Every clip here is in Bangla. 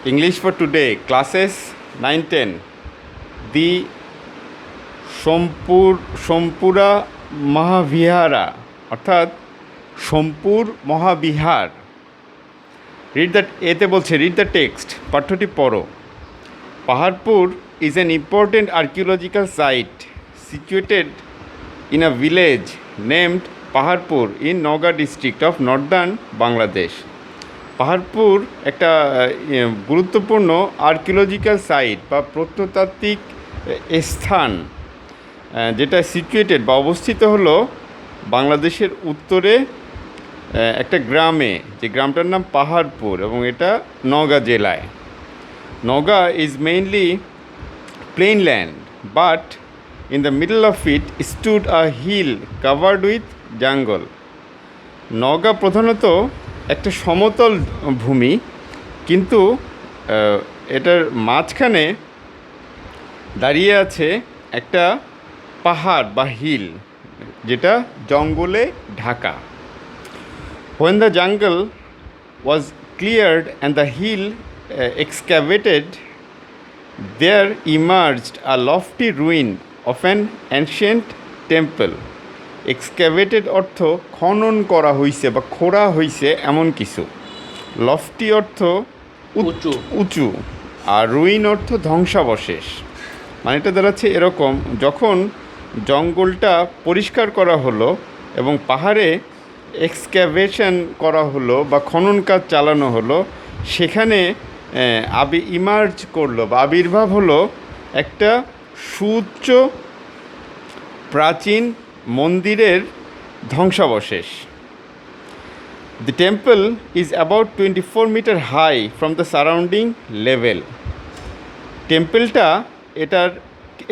English for today, classes 9-10. The Somapura মহাবিহারা অর্থাৎ সোমপুর মহাবিহার। এতে বলছে রিড দ্য টেক্সট, পাঠ্যটি পড়ো। Paharpur is an important archaeological site situated in a village named Paharpur in Noga district of northern Bangladesh. Paharpur একটা গুরুত্বপূর্ণ আর্কিওলজিক্যাল সাইট বা প্রত্নতাত্ত্বিক স্থান, যেটা সিচুয়েটেড বা অবস্থিত হলো বাংলাদেশের উত্তরে একটা গ্রামে, যে গ্রামটার নাম পাহাড়পুর, এবং এটা নওগাঁ জেলায়। Naogaon is mainly plain land, but in the middle of it stood a hill covered with jungle. Naogaon প্রধানত একটা সমতল ভূমি, কিন্তু এটার মাঝখানে দাঁড়িয়ে আছে একটা পাহাড় বা হিল, যেটা জঙ্গলে Dhaka. When the jungle was cleared and the hill excavated, there emerged a lofty ruin of an ancient temple. এক্সক্যাভেটেড অর্থ খনন করা হয়েছে বা খোঁড়া হয়েছে এমন কিছু। লফটি অর্থ উঁচু, আর রুইন অর্থ ধ্বংসাবশেষ। মানে এটা দাঁড়াচ্ছে এরকম, যখন জঙ্গলটা পরিষ্কার করা হলো এবং পাহাড়ে এক্সক্যাভেশন করা হলো বা খনন কাজ চালানো হলো, সেখানে ইমার্জ করলো বা আবির্ভাব হলো একটা সুউচ্চ প্রাচীন মন্দিরের ধ্বংসাবশেষ। The temple is about 24 meter high from the surrounding level. টেম্পলটা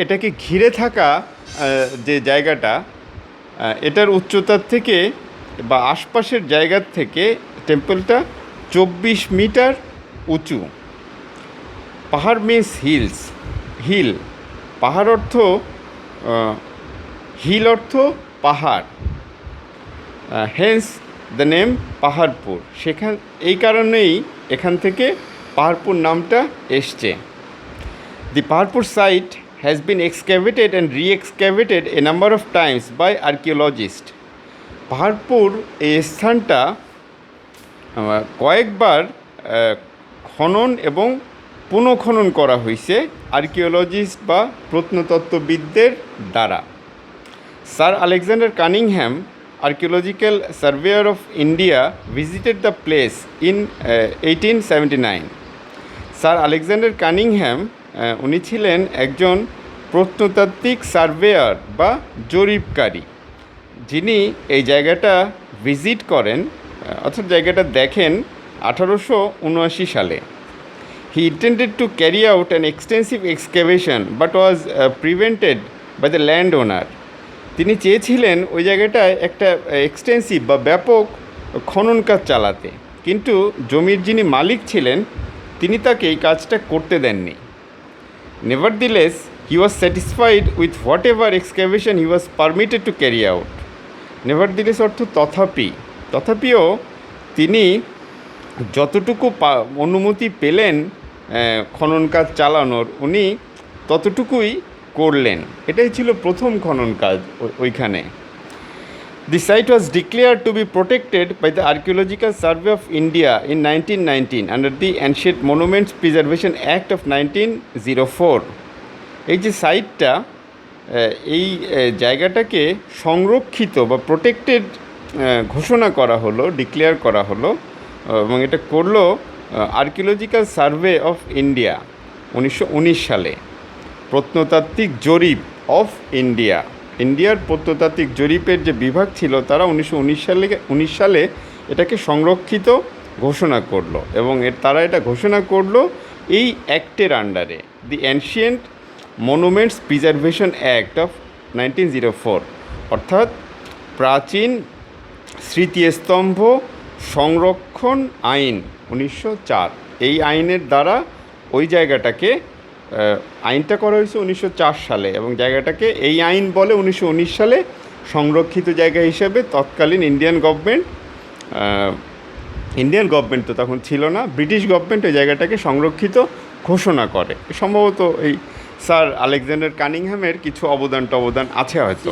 এটাকে ঘিরে থাকা যে জায়গাটা, এটার উচ্চতার থেকে বা আশপাশের জায়গার থেকে টেম্পলটা 24 মিটার উঁচু। পাহাড় মিন্স হিল। পাহাড় অর্থ হিল অর্থ পাহাড়, হেন্স দ্য নেম পাহাড়পুর। এই কারণেই এখান থেকে পাহাড়পুর নামটা এসছে। The Paharpur site has been excavated and re-excavated a number of times by archaeologist. Paharpur এই স্থানটা কয়েকবার খনন এবং পুনঃখনন করা হয়েছে আর্কিওলজিস্ট বা প্রত্নতত্ত্ববিদদের দ্বারা। Sir Alexander Cunningham, archaeological surveyor of India, visited the place in 1879. Sir Alexander Cunningham উনি ছিলেন একজন প্রত্নতাত্ত্বিক সার্ভেয়ার বা জরিপকারী, যিনি এই জায়গাটা ভিজিট করেন, অর্থাৎ জায়গাটা দেখেন 1879 সালে। He intended to carry out an extensive excavation but was prevented by the landowner. তিনি চেয়েছিলেন ওই জায়গাটায় একটা এক্সটেন্সিভ বা ব্যাপক খনন কাজ চালাতে, কিন্তু জমির যিনি মালিক ছিলেন তিনি তাকে এই কাজটা করতে দেননি। Nevertheless he was satisfied with what ever excavation he was permitted to carry out. Nevertheless অর্থ তথাপিও তিনি যতটুকু অনুমতি পেলেন খনন কাজ চালানোর, উনি ততটুকুই করলেন। এটাই ছিল প্রথম খনন কাজ ওইখানে। The site was declared to be protected by the archaeological survey of India in 1919 under the ancient monuments preservation act of 1904। এই যে সাইটটা, এই জায়গাটাকে সংরক্ষিত বা প্রোটেক্টেড ঘোষণা করা হলো, ডিক্লেয়ার করা হলো, এবং এটা করলো আর্কিওলজিক্যাল সার্ভে অফ ইন্ডিয়া 1919 সালে। প্রত্নতাত্ত্বিক জরিপ অফ ইন্ডিয়ার প্রত্নতাত্ত্বিক জরিপের যে বিভাগ ছিল, তারা 1919 সালে এটাকে সংরক্ষিত ঘোষণা করলো, এবং তারা এটা ঘোষণা করলো এই অ্যাক্টের আন্ডারে, the ancient monuments preservation act of 1904, অর্থাৎ প্রাচীন স্মৃতিস্তম্ভ সংরক্ষণ আইন 1904। এই আইনের দ্বারা ওই জায়গাটাকে আইনটা করা হয়েছে 1904 সালে, এবং জায়গাটাকে এই আইন বলে 1919 সালে সংরক্ষিত জায়গা হিসেবে তৎকালীন ইন্ডিয়ান গভর্নমেন্ট ইন্ডিয়ান গভর্নমেন্ট তো তখন ছিল না, ব্রিটিশ গভর্নমেন্ট ওই জায়গাটাকে সংরক্ষিত ঘোষণা করে। সম্ভবত এই স্যার আলেকজান্ডার কানিংহ্যামের কিছু অবদান আছে হয়তো।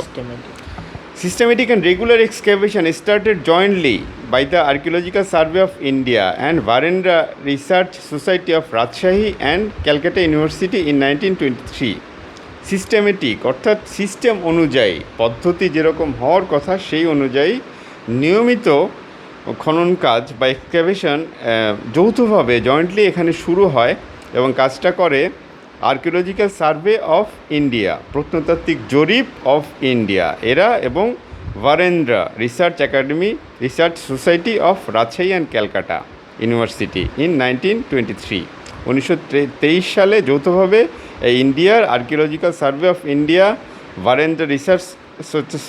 Systematic and regular excavation started jointly by the Archaeological Survey of India and Varendra Research Society of Rajshahi and Calcutta University in 1923. Systematic অর্থাৎ সিস্টেম অনুযায়ী, পদ্ধতি যেরকম হওয়ার কথা সেই অনুযায়ী নিয়মিত খনন কাজ বা এক্সকাভেশন যৌথভাবে জয়েন্টলি এখানে শুরু হয় এবং কাজটা করে আর্কিওলজিক্যাল সার্ভে অফ ইন্ডিয়া, প্রত্নতাত্ত্বিক জরিপ অফ ইন্ডিয়া এরা, এবং Varendra research academy research society of Rajshahi and Calcutta university in 1923। 1923 সালে যৌথভাবে ইন্ডিয়ার archaeological survey of India, Varendra research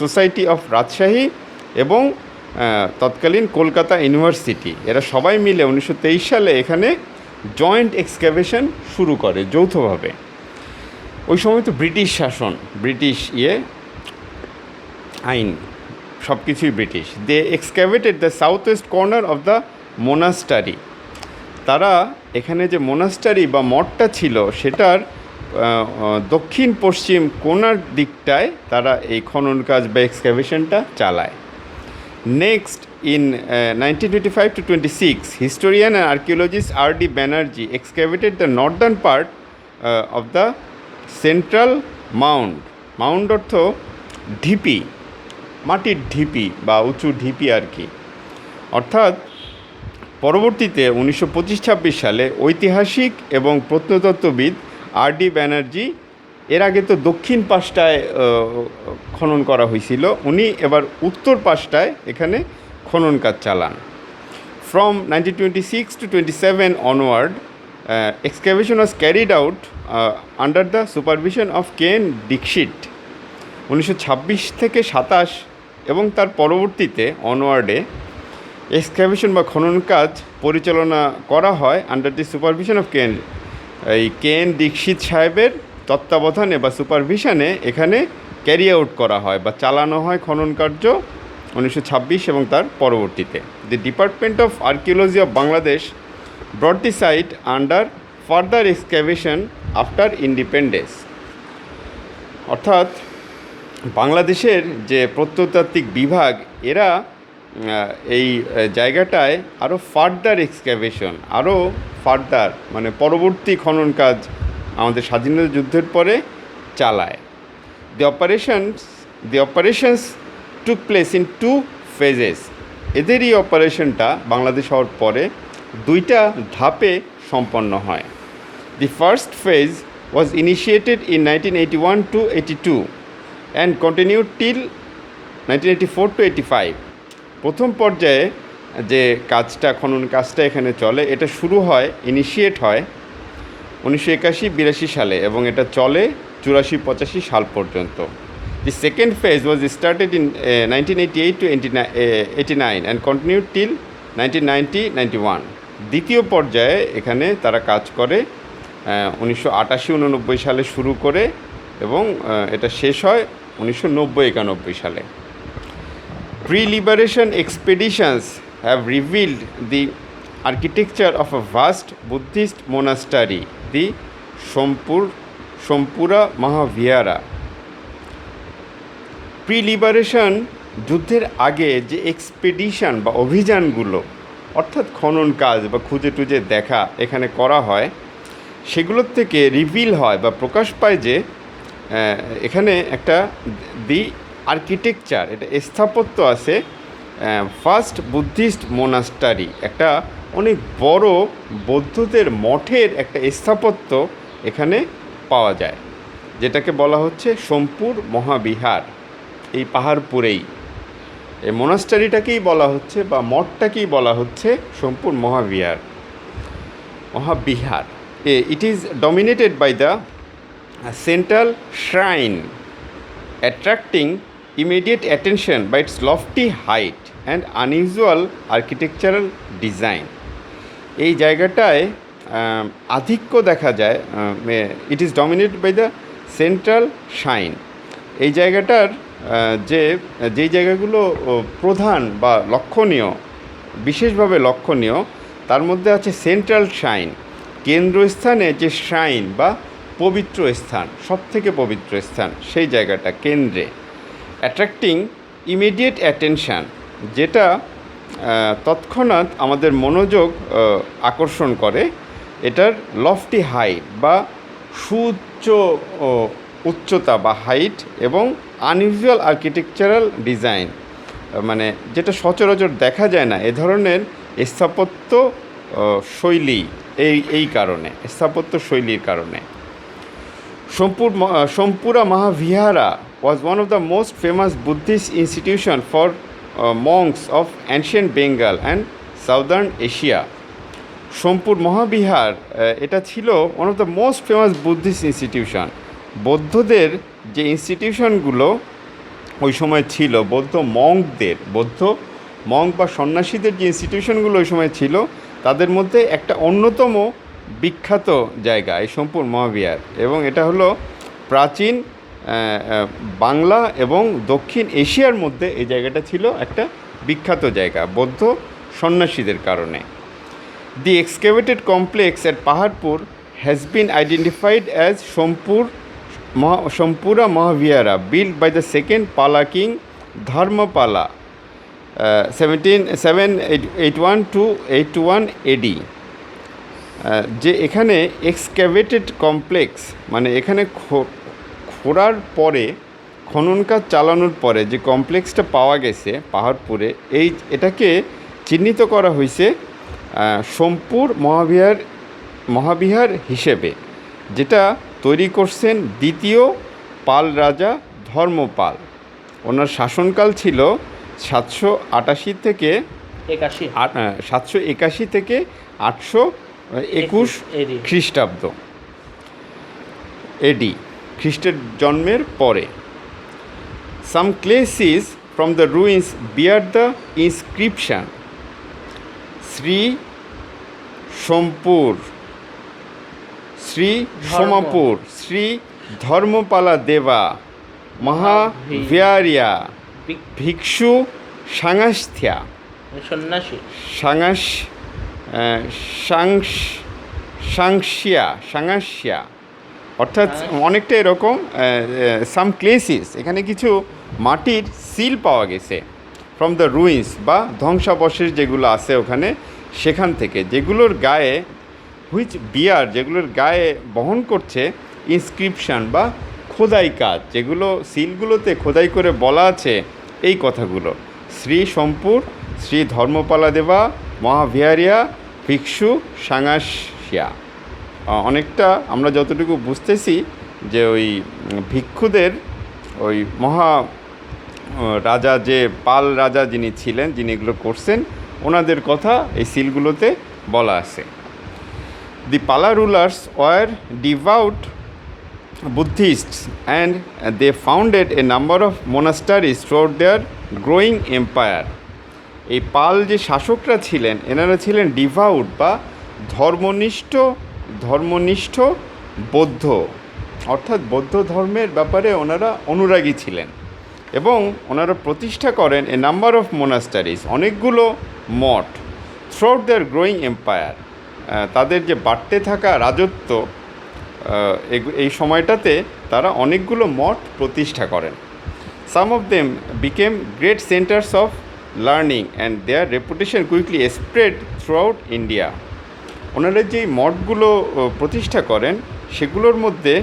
society of Rajshahi এবং তৎকালীন কলকাতা ইউনিভার্সিটি এরা সবাই মিলে 1923 সালে এখানে জয়েন্ট এক্সকাভেশন শুরু করে যৌথভাবে। ওই সময় তো ব্রিটিশ শাসন, ব্রিটিশ আইন, সব কিছুই British. They excavated the south west corner of the monastery. তারা এখানে যে মোনাস্টারি বা মঠটা ছিল সেটার দক্ষিণ পশ্চিম কোণার দিকটায় তারা এই খনন কাজ বা এক্সকাভেশনটা চালায়। Next, in 1925 to 26, historian and archaeologist R.D. Banerjee excavated the northern part of the central mound. Mound অর্থ ঢিপি, মাটির ঢিপি বা উঁচু ঢিপি আর কি। অর্থাৎ পরবর্তীতে 1925-26 সালে ঐতিহাসিক এবং প্রত্নতত্ত্ববিদ R.D. ব্যানার্জি, এর আগে তো দক্ষিণ পাশটায় খনন করা হয়েছিল, উনি এবার উত্তর পাশটায় এখানে খনন কাজ চালান। From 1926 to 27 onward, excavation was carried out under the supervision of Ken Dixit। 1926 থেকে 27 এবং তার পরবর্তীতে অনওয়ার্ডে এক্সকাভেশন বা খনন কাজ পরিচালনা করা হয় আন্ডার দি সুপারভিশন অফ কেন দীক্ষিত সাহেবের তত্ত্বাবধানে বা সুপারভিশনে এখানে ক্যারি আউট করা হয় বা চালানো হয় খনন কার্য 1926 এবং তার পরবর্তীতে। The department of archaeology of Bangladesh brought the site under further excavation after independence. অর্থাৎ বাংলাদেশের যে প্রত্নতাত্ত্বিক বিভাগ এরা এই জায়গাটায় আরও ফার্দার এক্সকাভেশন, আরও ফার্দার মানে পরবর্তী খনন কাজ আমাদের স্বাধীনতা যুদ্ধের পরে চালায়। The operations took place in 2 phases। এদের এই অপারেশনটা বাংলাদেশ হওয়ার পরে 2টা ধাপে সম্পন্ন হয়। The first phase was initiated in 1981 to 82 and continued till 1984 to 85। প্রথম পর্যায়ে যে কাজটা খনন কাজটা এখানে চলে এটা শুরু হয়, ইনিশিয়েট হয় 1981-82 সালে এবং এটা চলে 84-85 সাল পর্যন্ত। The second phase was started in 1988 to 89 and continued till 1990-91। দ্বিতীয় পর্যায়ে এখানে তারা কাজ করে 1988-89 সালে শুরু করে এবং এটা শেষ হয় 1990-91 সালে। Pre-liberation expeditions have revealed the architecture of a vast Buddhist monastery, the Sompura Mahavihara। Pre-liberation যুদ্ধের আগে যে এক্সপেডিশন বা অভিযানগুলো অর্থাৎ খনন কাজ বা খুঁজে টুজে দেখা এখানে করা হয়, সেগুলোর থেকে রিভিল হয় বা প্রকাশ পায় যে এখানে একটা দি আর্কিটেকচার, এটা স্থাপত্য আছে ফার্স্ট বুদ্ধিস্ট মোনাস্টারি, একটা অনেক বড় বৌদ্ধদের মঠের একটা স্থাপত্য এখানে পাওয়া যায়, যেটাকে বলা হচ্ছে সোমপুর মহাবিহার। এই পাহাড়পুরেই এই মোনাস্টারিটাকেই বলা হচ্ছে বা মঠটাকেই বলা হচ্ছে Somapura Mahavihara. It is dominated by the central shrine, attracting immediate attention by its lofty height and unusual architectural design। এই জায়গাটায় আধিক্য দেখা যায়, it is dominated by the central shrine. এই জায়গাটার যেই জায়গাগুলো প্রধান বা লক্ষণীয় বিশেষভাবে লক্ষণীয় তার মধ্যে আছে সেন্ট্রাল শ্রাইন, কেন্দ্রস্থানে যে শ্রাইন বা পবিত্র স্থান, সবথেকে পবিত্র স্থান সেই জায়গাটা কেন্দ্রে। অ্যাট্রাক্টিং ইমিডিয়েট অ্যাটেনশান, যেটা তৎক্ষণাৎ আমাদের মনোযোগ আকর্ষণ করে। এটার লফটি হাইট বা সুউচ্চ উচ্চতা বা হাইট এবং আনইউজুয়াল আর্কিটেকচারাল ডিজাইন, মানে যেটা সচরাচর দেখা যায় না, এ ধরনের স্থাপত্য শৈলী, এই কারণে, স্থাপত্য শৈলীর কারণে। Somapura মহাবিহারা was one of the most famous Buddhist institution for monks of ancient Bengal and southern Asia. Somapura Mahavihara এটা ছিল one of the most famous Buddhist institution. বৌদ্ধদের যে ইনস্টিটিউশনগুলো ওই সময় ছিল, বৌদ্ধ মঙ্ক বা সন্ন্যাসীদের যে ইনস্টিটিউশনগুলো ওই সময় ছিল, তাদের মধ্যে একটা অন্যতম বিখ্যাত জায়গা এই সোমপুর মহাবিহার। এবং এটা হলো প্রাচীন বাংলা এবং দক্ষিণ এশিয়ার মধ্যে এই জায়গাটা ছিল একটা বিখ্যাত জায়গা বৌদ্ধ সন্ন্যাসীদের কারণে। The excavated complex at Paharpur has been identified as Somapura Mahavihara, built by the second Pala king Dharmapala 781 to 81 AD। যে এখানে এক্সক্যাভেটেড কমপ্লেক্স মানে এখানে খোঁড়ার পরে, খনন কাজ চালানোর পরে যে কমপ্লেক্সটা পাওয়া গেছে পাহাড়পুরে, এটাকে চিহ্নিত করা হয়েছে সোমপুর মহাবিহার হিসেবে, যেটা তৈরি করছেন দ্বিতীয় পাল রাজা ধর্মপাল। ওনার শাসনকাল ছিল 781 থেকে 821 খ্রিস্টাব্দ এডি, খ্রিস্টের জন্মের পরে। Some clay seals from the ruins bear the inscription Shri Somapura, Shri Somapura, Shri Dharmapala Deva Mahaviharia ভিক্ষু সাংস্থ্যা সাংস্যা, অর্থাৎ অনেকটা এরকম। সাম ক্লেসিস, এখানে কিছু মাটির সিল পাওয়া গেছে ফ্রম দ্য রুইন্স বা ধ্বংসাবশেষ যেগুলো আছে ওখানে, সেখান থেকে, যেগুলোর গায়ে যেগুলোর গায়ে বহন করছে ইনস্ক্রিপশন বা খোদাই কাজ, যেগুলো সিলগুলোতে খোদাই করে বলা আছে এই কথাগুলো: শ্রী সোমপুর, শ্রী ধর্মপালা দেবা মহাবিহারিয়া ভিক্ষু সাংস্যা। অনেকটা আমরা যতটুকু বুঝতেছি যে ওই ভিক্ষুদের, ওই রাজা, যে পাল রাজা যিনি ছিলেন, যিনি এগুলো করছেন, ওনাদের কথা এই সিলগুলোতে বলা আছে। The Pala rulers were devout Buddhists and they founded a number of monasteries throughout their growing empire. এই পাল যে শাসকরা ছিলেন, এনারা ছিলেন ডিভাউট বা ধর্মনিষ্ঠ বৌদ্ধ, অর্থাৎ বৌদ্ধ ধর্মের ব্যাপারে ওনারা অনুরাগী ছিলেন এবং ওনারা প্রতিষ্ঠা করেন এ নাম্বার অফ মোনাস্টারিজ, অনেকগুলো মঠ, থ্রুআউট দেয়ার গ্রোয়িং এম্পায়ার, তাদের যে বাড়তে থাকা রাজত্ব, এই সময়টাতে তারা অনেকগুলো মঠ প্রতিষ্ঠা করেন। Some of them became great centres of learning and their reputation quickly spread throughout India. ওনারা যেই মঠগুলো প্রতিষ্ঠা করেন সেগুলোর মধ্যে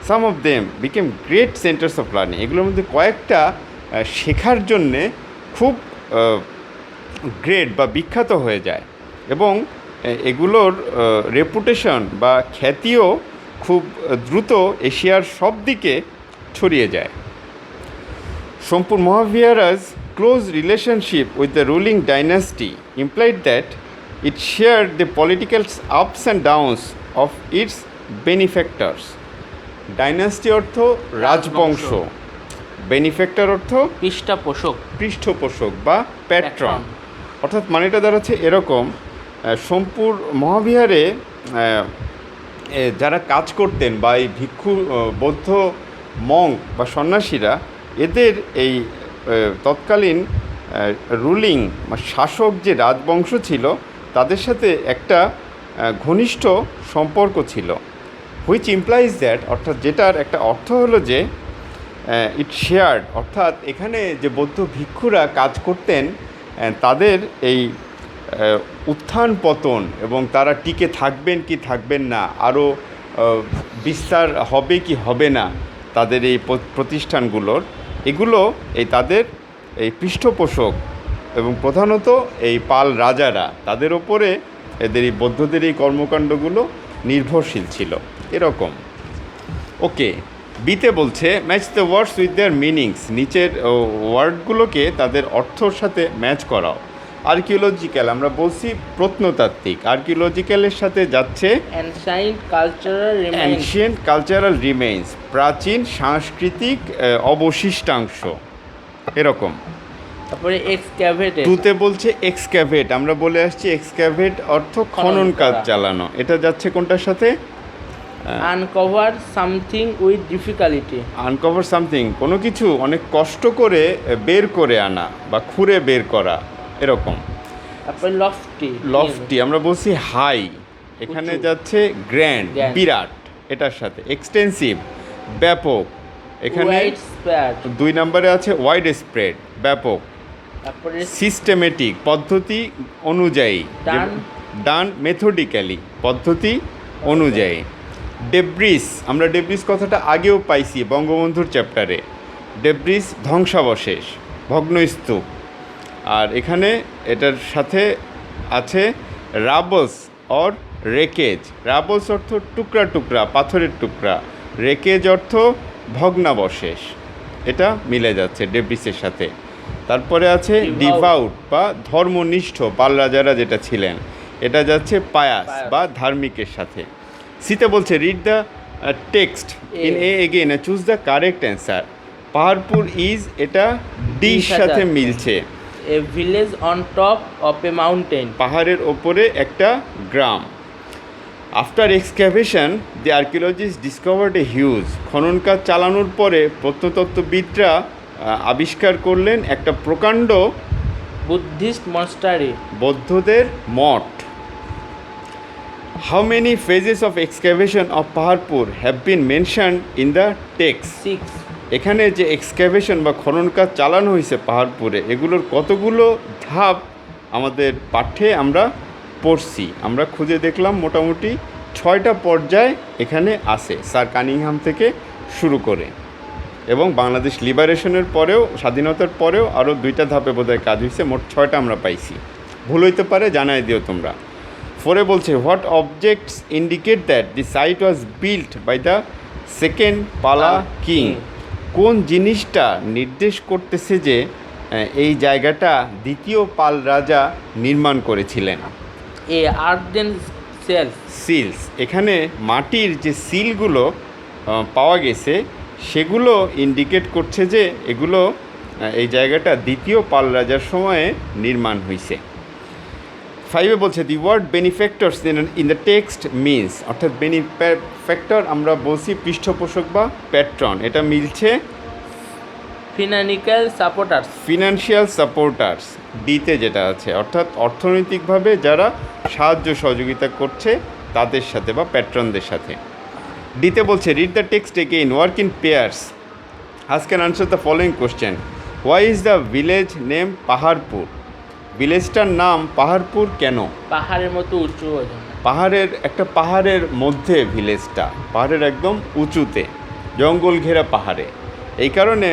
some of them became great centres of learning, এগুলোর মধ্যে কয়েকটা শেখার জন্যে খুব গ্রেট বা বিখ্যাত হয়ে যায় এবং এগুলোর রেপুটেশন বা খ্যাতিও খুব দ্রুত এশিয়ার সব দিকে ছড়িয়ে যায়। Somapura Mahavihara's close relationship with the ruling dynasty implied that it shared the political ups and downs of its benefactors. Dynasty অর্থ রাজবংশ, বেনিফ্যাক্টর অর্থ পৃষ্ঠপোষক বা প্যাট্রন, অর্থাৎ মানেটা দাঁড়াচ্ছে এরকম: সোমপুর মহাবিহারে যারা কাজ করতেন বা এই ভিক্ষু বৌদ্ধ মঙ্ক বা সন্ন্যাসীরা, এদের এই তৎকালীন রুলিং শাসক যে রাজবংশ ছিল তাদের সাথে একটা ঘনিষ্ঠ সম্পর্ক ছিল, হুইচ ইমপ্লাইজ দ্যাট, অর্থাৎ যেটার একটা অর্থ হলো যে ইট শেয়ার্ড, অর্থাৎ এখানে যে বৌদ্ধ ভিক্ষুরা কাজ করতেন তাদের এই উত্থান পতন এবং তারা টিকে থাকবেন কি থাকবেন না, আরও বিস্তার হবে কি হবে না তাদের এই প্রতিষ্ঠানগুলোর, এগুলো এই তাদের এই পৃষ্ঠপোষক এবং প্রধানত এই পাল রাজারা তাদের ওপরে এদের এই বৌদ্ধদের এই কর্মকাণ্ডগুলো নির্ভরশীল ছিল এরকম। ওকে, বিতে বলছে match the words with their meanings, নিচের ওয়ার্ডগুলোকে তাদের অর্থর সাথে ম্যাচ করাও। আর্কিওলজিক্যাল আমরা বলছি প্রত্নতাত্ত্বিক, আর্কিওলজিক্যালের সাথে যাচ্ছে অ্যানশিয়েন্ট কালচারাল রিমেইন্স, প্রাচীন সাংস্কৃতিক অবশিষ্টাংশ এরকম। তারপরে এক্সক্যাভেটেড, টুতে বলছে এক্সক্যাভেট, আমরা বলে আসছি এক্সক্যাভেট অর্থ খনন কাজ চালানো, এটা যাচ্ছে কোনটার সাথে? Uncover something with difficulty, uncover something কোনো কিছু অনেক কষ্ট করে বের করে আনা বা খুঁড়ে বের করা এরকম। তারপরে লফটি, লফটি আমরা বলছি হাই, এখানে যাচ্ছে গ্র্যান্ড বিরাট এটার সাথে। এক্সটেন্সিভ ব্যাপক, এখানে 2 নম্বরে আছে ওয়াইড স্প্রেড ব্যাপক। তারপরে সিস্টেমেটিক পদ্ধতি অনুযায়ী, ডান মেথডিক্যালি পদ্ধতি অনুযায়ী। ডেব্রিস, আমরা ডেব্রিস কথাটা আগেও পাইছি বঙ্গবন্ধুর চ্যাপ্টারে, ডেব্রিস ধ্বংসাবশেষ ভগ্নস্তূপ। আর এখানে এটার সাথে আছে রাবলস অর রেকেজ, রাবলস অর্থ টুকরা টুকরা পাথরের টুকরা, রেকেজ অর্থ ভগ্নাবশেষ, এটা মিলে যাচ্ছে ডেব্রিসের সাথে। তারপরে আছে ডিভাউট বা ধর্মনিষ্ঠ পাল রাজারা যেটা ছিলেন, এটা যাচ্ছে পায়াস বা ধার্মিকের সাথে। সিতে বলছে read the text in a again choose the correct answer. Paharpur is, এটা ডির সাথে মিলছে। A village on top of a mountain, পাহাড়ের ওপরে একটা গ্রাম। After excavation the archaeologist discovered a huge, খনন কাজ চালানোর পরে প্রত্নতত্ত্ববিদরা আবিষ্কার করলেন একটা প্রকাণ্ড বুদ্ধিস্ট মনস্টারি, বৌদ্ধদের মঠ। How many phases of excavation of Paharpur have been mentioned in the text? 6। এখানে যে এক্সক্যাভেশন বা খনন কাজ চালানো হয়েছে পাহাড়পুরে, এগুলোর কতগুলো ধাপ আমাদের পাঠ্যে আমরা পড়ছি, আমরা খুঁজে দেখলাম মোটামুটি 6টা পর্যায় এখানে আছে স্যার কানিংহাম থেকে শুরু করে, এবং বাংলাদেশ লিবারেশনের পরেও, স্বাধীনতার পরেও আরও 2টা ধাপে বোধহয় কাজ হয়েছে, মোট 6টা আমরা পাইছি। ভুল হইতে পারে, জানাই দিও তোমরা। 4-এ বলছে what objects indicate that the site was built by the second Pala king, কোন জিনিসটা নির্দেশ করতেছে যে এই জায়গাটা দ্বিতীয় পাল রাজা নির্মাণ করেছিলেন? এ আর্দেন সিলস, এখানে মাটির যে সিলগুলো পাওয়া গেছে সেগুলো ইন্ডিকেট করছে যে এগুলো এই জায়গাটা দ্বিতীয় পাল রাজার সময়ে নির্মাণ হয়েছে। 5-এ বলছে the word benefactors in the text means, অর্থাৎ বেনিফ্যাক্টর আমরা বলছি পৃষ্ঠপোষক বা প্যাট্রন, এটা মিলছে ফিনান্সিয়াল সাপোর্টার্স ডিতে যেটা আছে, অর্থাৎ অর্থনৈতিকভাবে যারা সাহায্য সহযোগিতা করছে তাদের সাথে বা প্যাট্রনদের সাথে। ডিতে বলছে read the text again, work in pairs, ask and answer the following question. Why is the village name Paharpur? ভিলেজটার নাম পাহাড়পুর কেন? পাহাড়ের মতো উঁচু, পাহাড়ের একটা পাহাড়ের মধ্যে ভিলেজটা, পাহাড়ের একদম উঁচুতে, জঙ্গল ঘেরা পাহাড়ে, এই কারণে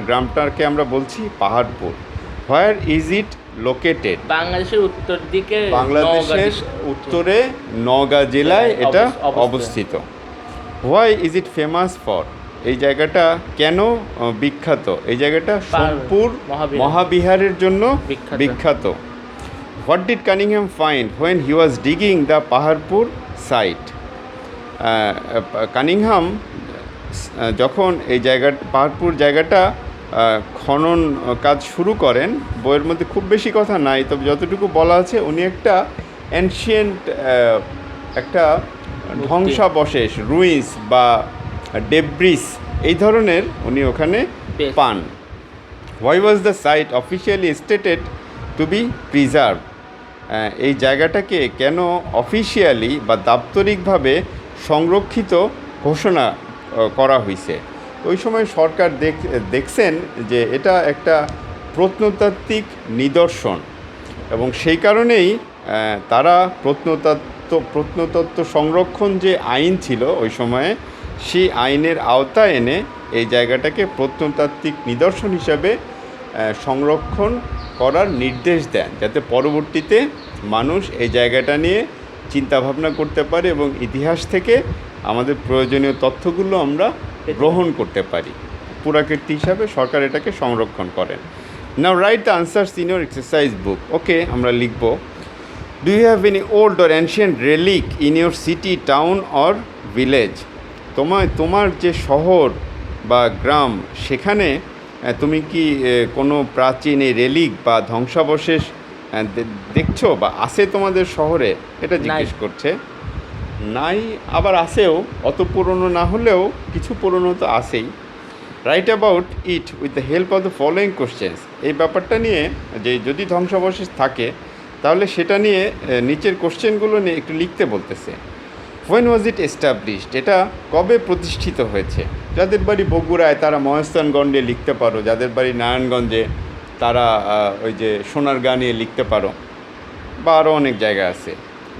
গ্রামটাকে আমরা বলছি Paharpur. Where is it located? বাংলাদেশের উত্তর দিকে, বাংলাদেশের উত্তরে নওগাঁ জেলায় এটা অবস্থিত। Why is it famous for? এই জায়গাটা কেন বিখ্যাত? এই জায়গাটা সোমপুর মহাবিহারের জন্য বিখ্যাত। What did Cunningham find when he was digging the Paharpur site? Cunningham যখন এই পাহাড়পুর জায়গাটা খনন কাজ শুরু করেন, বইয়ের মধ্যে খুব বেশি কথা নাই, তবে যতটুকু বলা আছে উনি একটা অ্যানশিয়েন্ট একটা ধ্বংসাবশেষ, রুইন্স বা ডেব্রিস এই ধরনের উনি ওখানে পান। Why was the site officially stated to be preserve? এই জায়গাটাকে কেন অফিসিয়ালি বা দাপ্তরিকভাবে সংরক্ষিত ঘোষণা করা হয়েছে? ওই সময় সরকার দেখছেন যে এটা একটা প্রত্নতাত্ত্বিক নিদর্শন এবং সেই কারণেই তারা প্রত্নতত্ত্ব সংরক্ষণ যে আইন ছিল ওই সময়ে, সেই আইনের আওতায় এনে এই জায়গাটাকে প্রত্নতাত্ত্বিক নিদর্শন হিসাবে সংরক্ষণ করার নির্দেশ দেন, যাতে পরবর্তীতে মানুষ এই জায়গাটা নিয়ে চিন্তাভাবনা করতে পারে এবং ইতিহাস থেকে আমাদের প্রয়োজনীয় তথ্যগুলো আমরা গ্রহণ করতে পারি। পুরাকীর্তি হিসাবে সরকার এটাকে সংরক্ষণ করেন। Now write the answers in your exercise book. Okay, আমরা লিখব, do you have any old or ancient relic in your city, town or village? তোমার যে শহর বা গ্রাম, সেখানে তুমি কি কোনো প্রাচীন এই রেলিক বা ধ্বংসাবশেষ দেখছো বা আছে তোমাদের শহরে? এটা জিজ্ঞেস করছে। নাই, আবার আছেও, অত পুরনো না হলেও কিছু পুরনো তো আছেই। Right about it with the help of the following questions. এই ব্যাপারটা নিয়ে, যে যদি ধ্বংসাবশেষ থাকে তাহলে সেটা নিয়ে নিচের কোশ্চেনগুলো নিয়ে একটু লিখতে বলতেছে। When was it established? এটা কবে প্রতিষ্ঠিত হয়েছে? যাদের বাড়ি বগুড়ায় তারা মহেস্থানগঞ্জে লিখতে পারো, যাদের বাড়ি নারায়ণগঞ্জে তারা ওই যে সোনারগাঁ নিয়ে লিখতে পারো, বা আরও অনেক জায়গা আছে।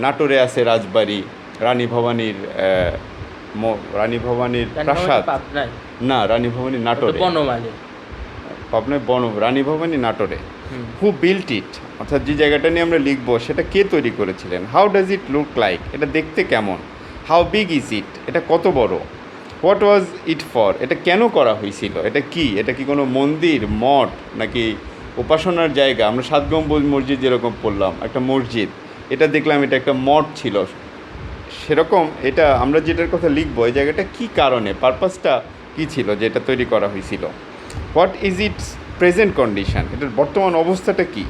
নাটোরে আছে রাজবাড়ি, রানী ভবানীর প্রাসাদ। না, রানী ভবানী নাটোরে, পাবনায় রানী ভবানী নাটোরে। হু বিল্ট ইট, অর্থাৎ যে জায়গাটা নিয়ে আমরা লিখবো সেটা কে তৈরি করেছিলেন? How does it look like, এটা দেখতে কেমন? হাউ বিগ ইজ ইট, এটা কত বড়? হোয়াট ওয়াজ ইট ফর, এটা কেন করা হয়েছিল? এটা কি কোনো মন্দির, মঠ, নাকি উপাসনার জায়গা? আমরা 7 গম্বুজ মসজিদ যেরকম পড়লাম, একটা মসজিদ, এটা দেখলাম এটা একটা মঠ ছিল, সেরকম এটা আমরা যেটার কথা লিখবো, এই জায়গাটা কী কারণে, পারপাসটা কী ছিল যে এটা তৈরি করা হয়েছিল? What is its present condition, এটার বর্তমান অবস্থাটা কী?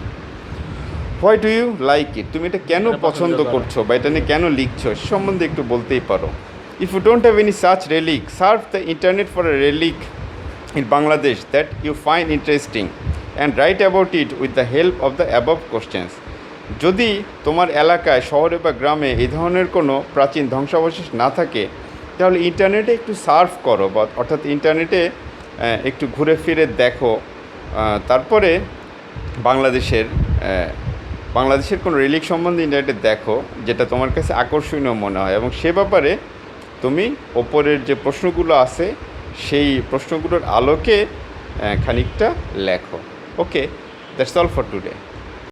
Why do you like it, তুমি এটা কেন পছন্দ করছো বা এটা নিয়ে কেন লিখছো, সে সম্বন্ধে একটু বলতেই পারো। If you don't have any such relic, search the internet for a relic in Bangladesh that you find interesting and write about it with the help of the above questions. যদি তোমার এলাকায়, শহরে বা গ্রামে এই ধরনের কোনো প্রাচীন ধ্বংসাবশেষ না থাকে, তাহলে ইন্টারনেটে একটু সার্চ করো, বা অর্থাৎ ইন্টারনেটে একটু ঘুরে ফিরে দেখো, তারপরে বাংলাদেশের কোনো রেলিক সম্বন্ধে ইন্টারনেটে দেখো যেটা তোমার কাছে আকর্ষণীয় মনে হয়, এবং সে ব্যাপারে তুমি ওপরের যে প্রশ্নগুলো আছে সেই প্রশ্নগুলোর আলোকে খানিকটা লেখো। ওকে, দ্যাটস অল ফর টুডে।